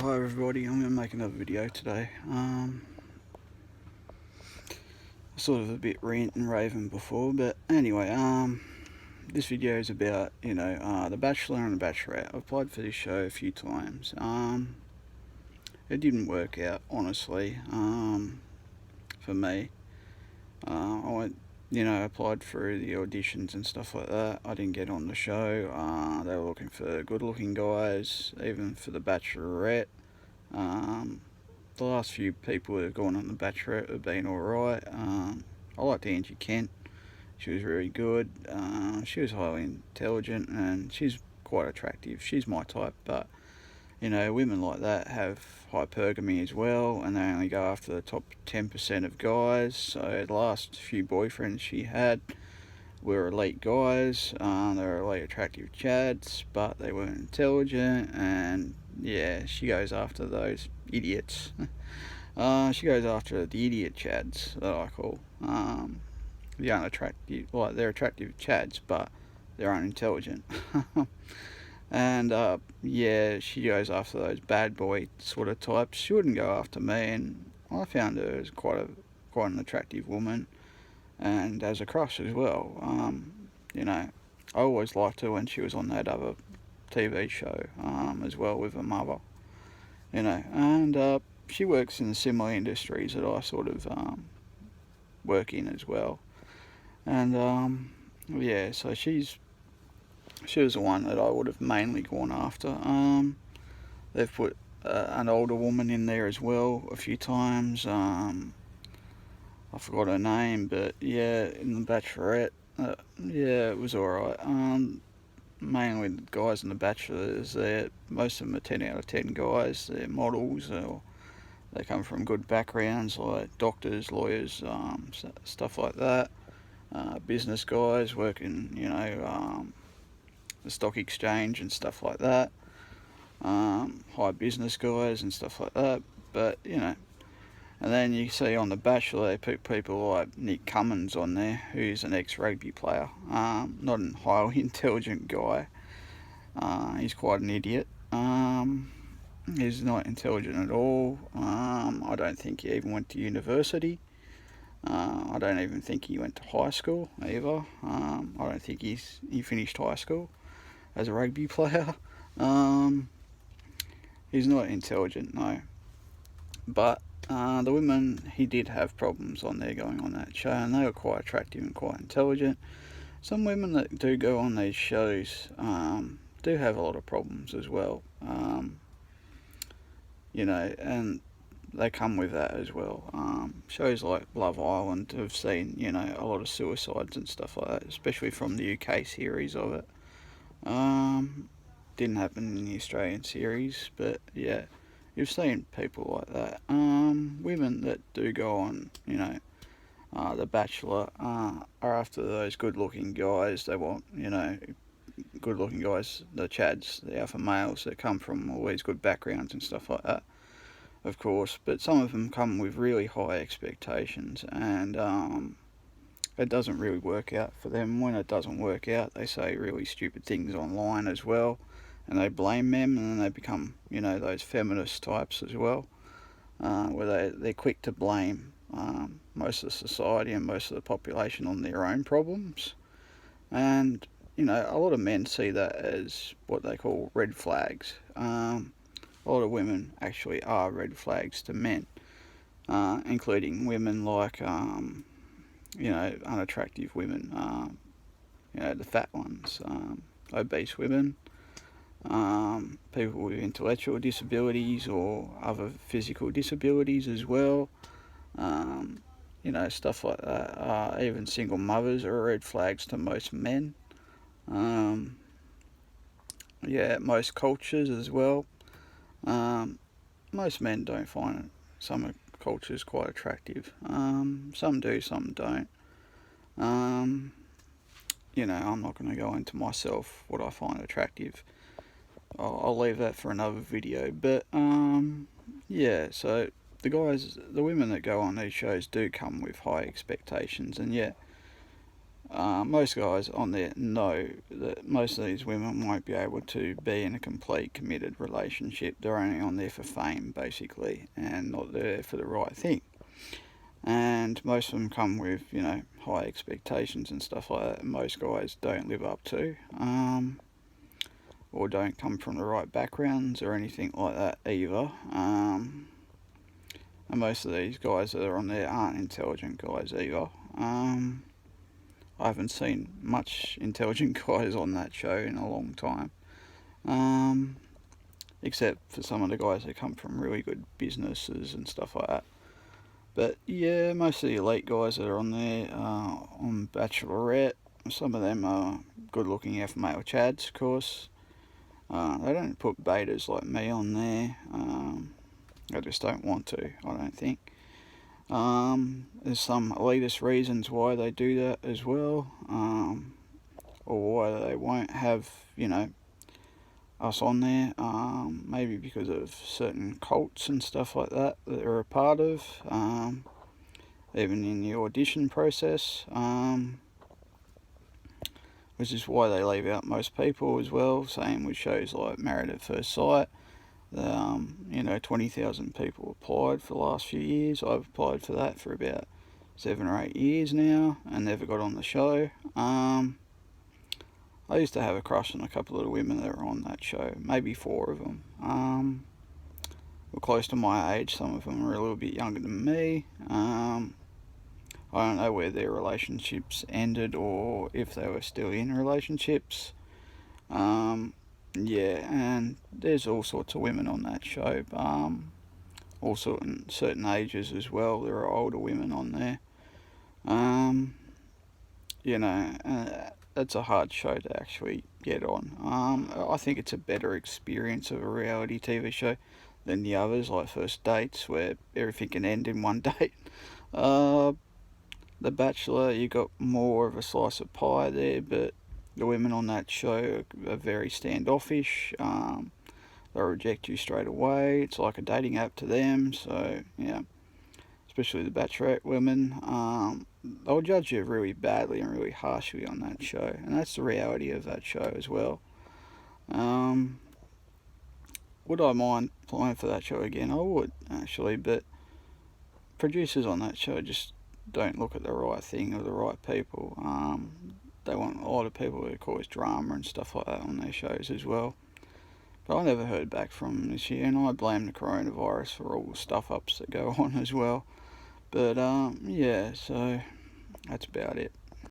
Hi everybody, I'm going to make another video today. Sort of a bit rant and raving before, but anyway, this video is about, the Bachelor and the Bachelorette. I've applied for this show a few times. It didn't work out, honestly, for me. I went, applied for the auditions and stuff like that. I didn't get on the show. They were looking for good-looking guys, even for the Bachelorette. The last few people that have gone on the Bachelorette have been alright. I liked Angie Kent. She was really good. She was highly intelligent and she's quite attractive. She's my type, but women like that have hypergamy as well, and they only go after the top 10% of guys. So the last few boyfriends she had were elite guys. They were elite attractive chads, but they weren't intelligent, and yeah, she goes after those idiots. She goes after the idiot chads that I call. The unattractive, like they're attractive chads, but they're unintelligent. And yeah, she goes after those bad boy sort of types. She wouldn't go after me, and I found her as quite an attractive woman, and as a crush as well. I always liked her when she was on that other TV show, as well, with her mother. And she works in similar industries that I sort of work in as well. And yeah, so she was the one that I would have mainly gone after. They've put an older woman in there as well a few times. I forgot her name, but yeah, in the Bachelorette, yeah, it was alright. Mainly the guys in the Bachelors, most of them are 10 out of 10 guys. They're models, or they come from good backgrounds like doctors, lawyers, stuff like that. Business guys working, the stock exchange and stuff like that. High business guys and stuff like that. But, and then you see on The Bachelor, they put people like Nick Cummins on there, who's an ex-rugby player. Not a highly intelligent guy. He's quite an idiot. He's not intelligent at all. I don't think he even went to university. I don't even think he went to high school either. I don't think he finished high school as a rugby player. He's not intelligent, no. But the women, he did have problems on there going on that show, and they were quite attractive and quite intelligent. Some women that do go on these shows do have a lot of problems as well, and they come with that as well. Shows like Love Island have seen, a lot of suicides and stuff like that, especially from the UK series of it. Didn't happen in the Australian series, but yeah, you've seen people like that. Women that do go on, The Bachelor, are after those good-looking guys. They want, good-looking guys, the chads, the alpha males that come from all these good backgrounds and stuff like that, of course. But some of them come with really high expectations, and it doesn't really work out for them. When it doesn't work out, they say really stupid things online as well, and they blame them, and then they become, those feminist types as well, where they're quick to blame most of the society and most of the population on their own problems. And, a lot of men see that as what they call red flags. A lot of women actually are red flags to men, including women like, unattractive women, the fat ones, obese women, people with intellectual disabilities or other physical disabilities as well, stuff like that. Even single mothers are red flags to most men. Yeah, most cultures as well. Most men don't find some cultures quite attractive. Some do, some don't. I'm not going to go into myself what I find attractive. I'll leave that for another video. But yeah, so the women that go on these shows do come with high expectations, and yeah, most guys on there know that most of these women won't be able to be in a complete committed relationship. They're only on there for fame, basically, and not there for the right thing. And most of them come with, high expectations and stuff like that. Most guys don't live up to, or don't come from the right backgrounds or anything like that either. And most of these guys that are on there aren't intelligent guys either. I haven't seen much intelligent guys on that show in a long time. Except for some of the guys that come from really good businesses and stuff like that. But yeah, most of the elite guys that are on there on Bachelorette, some of them are good looking alpha male chads, of course. They don't put betas like me on there. I just don't want to, I don't think. There's some elitist reasons why they do that as well, or why they won't have, us on there. Maybe because of certain cults and stuff like that that they're a part of, even in the audition process, which is why they leave out most people as well. Same with shows like Married at First Sight. 20,000 people applied for the last few years. I've applied for that for about 7 or 8 years now and never got on the show. I used to have a crush on a couple of the women that were on that show, maybe 4 of them. Were close to my age. Some of them were a little bit younger than me. I don't know where their relationships ended or if they were still in relationships. Yeah, and there's all sorts of women on that show. Also in certain ages as well. There are older women on there. That's a hard show to actually get on. I think it's a better experience of a reality TV show than the others, like First Dates, where everything can end in one date. The Bachelor, you got more of a slice of pie there, but the women on that show are very standoffish. They'll reject you straight away. It's like a dating app to them. So, yeah, especially the Bachelorette women. They'll judge you really badly and really harshly on that show. And that's the reality of that show as well. Would I mind applying for that show again? I would, actually. But producers on that show just don't look at the right thing or the right people. They want a lot of people to cause drama and stuff like that on their shows as well. But I never heard back from them this year, and I blame the coronavirus for all the stuff-ups that go on as well. But, yeah, so that's about it.